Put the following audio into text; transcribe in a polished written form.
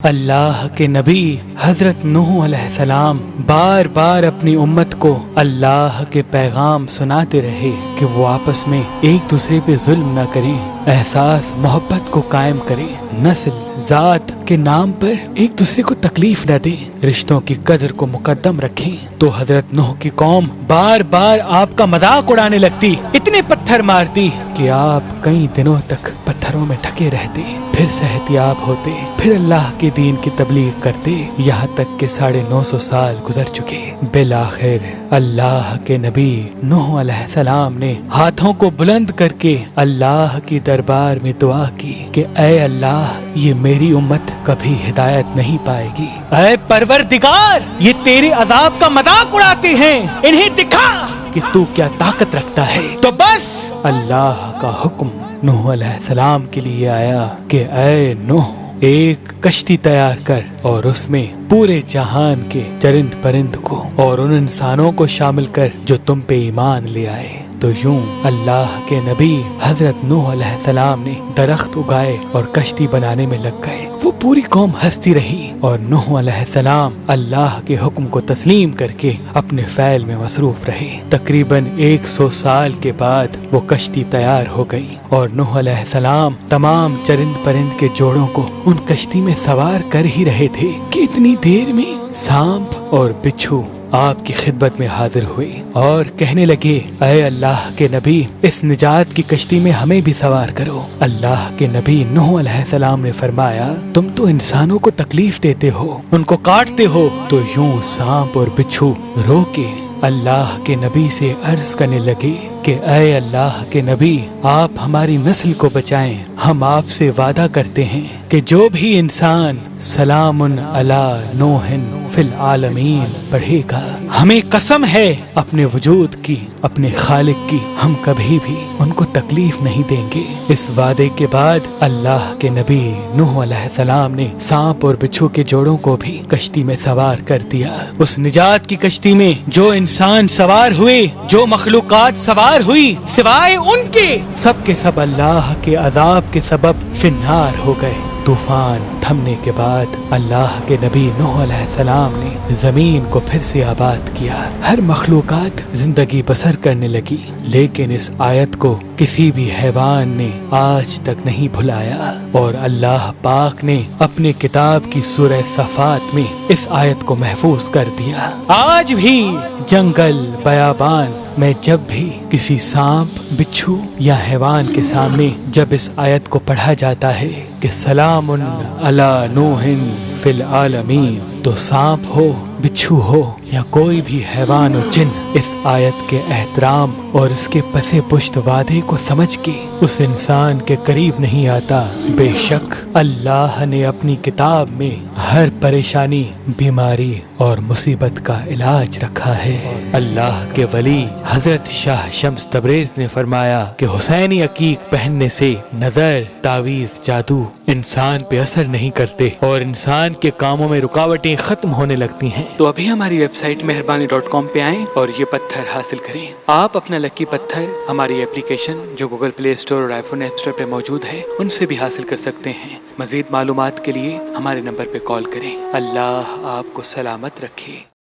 اللہ کے نبی حضرت نوح علیہ السلام بار بار اپنی امت کو اللہ کے پیغام سناتے رہے کہ وہ آپس میں ایک دوسرے پہ ظلم نہ کریں، احساس محبت کو قائم کریں، نسل ذات کے نام پر ایک دوسرے کو تکلیف نہ دیں، رشتوں کی قدر کو مقدم رکھیں۔ تو حضرت نوح کی قوم بار بار آپ کا مذاق اڑانے لگتی، اتنے پتھر مارتی کہ آپ کئی دنوں تک پتھروں میں ڈھکے رہتے، پھر صحتیاب ہوتے، پھر اللہ کے دین کی تبلیغ کرتے، یہاں تک کہ 950 سال گزر چکے۔ بالآخر اللہ کے نبی نوح علیہ السلام نے ہاتھوں کو بلند کر کے اللہ کی دربار میں دعا کی کہ اے اللہ، یہ میری امت کبھی ہدایت نہیں پائے گی۔ اے پروردگار، یہ تیرے عذاب کا مذاق اڑاتے ہیں، انہیں دکھا کہ تو کیا طاقت رکھتا ہے۔ تو بس اللہ کا حکم نوح علیہ السلام کے لیے آیا کہ اے نوح، ایک کشتی تیار کر اور اس میں پورے جہان کے چرند پرند کو اور ان انسانوں کو شامل کر جو تم پہ ایمان لے آئے۔ تو یوں اللہ کے نبی حضرت نوح علیہ السلام نے درخت اگائے اور کشتی بنانے میں لگ گئے۔ وہ پوری قوم ہنستی رہی اور نوح علیہ السلام اللہ کے حکم کو تسلیم کر کے اپنے فعل میں مصروف رہے۔ تقریباً 100 سال کے بعد وہ کشتی تیار ہو گئی اور نوح علیہ السلام تمام چرند پرند کے جوڑوں کو ان کشتی میں سوار کر ہی رہے تھے کہ اتنی دیر میں سانپ اور بچھو آپ کی خدمت میں حاضر ہوئے اور کہنے لگے، اے اللہ کے نبی، اس نجات کی کشتی میں ہمیں بھی سوار کرو۔ اللہ کے نبی نوح علیہ السلام نے فرمایا، تم تو انسانوں کو تکلیف دیتے ہو، ان کو کاٹتے ہو۔ تو یوں سانپ اور بچھو رو کے اللہ کے نبی سے عرض کرنے لگے کہ اے اللہ کے نبی، آپ ہماری نسل کو بچائیں، ہم آپ سے وعدہ کرتے ہیں کہ جو بھی انسان سلام علی نوح فی العالمین پڑھے گا، ہمیں قسم ہے اپنے وجود کی، اپنے خالق کی، ہم کبھی بھی ان کو تکلیف نہیں دیں گے۔ اس وعدے کے بعد اللہ کے نبی نوح علیہ السلام نے سانپ اور بچھو کے جوڑوں کو بھی کشتی میں سوار کر دیا۔ اس نجات کی کشتی میں جو انسان سوار ہوئے، جو مخلوقات سوار ہوئی، سوائے ان کے سب اللہ کے عذاب کے سبب فی النار ہو گئے۔ طوفان تھمنے کے بعد اللہ کے نبی نوح علیہ السلام نے زمین کو پھر سے آباد کیا، ہر مخلوقات زندگی بسر کرنے لگی، لیکن اس آیت کو کسی بھی حیوان نے آج تک نہیں بھلایا، اور اللہ پاک نے اپنے کتاب کی سورہ صفات میں اس آیت کو محفوظ کر دیا۔ آج بھی جنگل بیابان میں جب بھی کسی سانپ، بچھو یا حیوان کے سامنے جب اس آیت کو پڑھا جاتا ہے کہ سلام علی نوح فی العالمین، تو سانپ ہو، بچھو ہو یا کوئی بھی حیوان و جن اس آیت کے احترام اور اس کے پسے پشت وعدے کو سمجھ کے اس انسان کے قریب نہیں آتا۔ بے شک اللہ نے اپنی کتاب میں ہر پریشانی، بیماری اور مصیبت کا علاج رکھا ہے۔ اللہ کے ولی حضرت شاہ شمس تبریز نے فرمایا کہ حسینی عقیق پہننے سے نظر، تعویذ، جادو انسان پہ اثر نہیں کرتے اور انسان کے کاموں میں رکاوٹیں ختم ہونے لگتی ہیں۔ تو ابھی ہماری ویب سائٹ مہربانی.com پہ آئیں اور یہ پتھر حاصل کریں۔ آپ اپنا لکی پتھر ہماری اپلیکیشن جو گوگل پلے اسٹور اور آئی فون ایپ اسٹور پہ موجود ہے ان سے بھی حاصل کر سکتے ہیں۔ مزید معلومات کے لیے ہمارے نمبر پہ کال کریں۔ اللہ آپ کو سلامت رکھے۔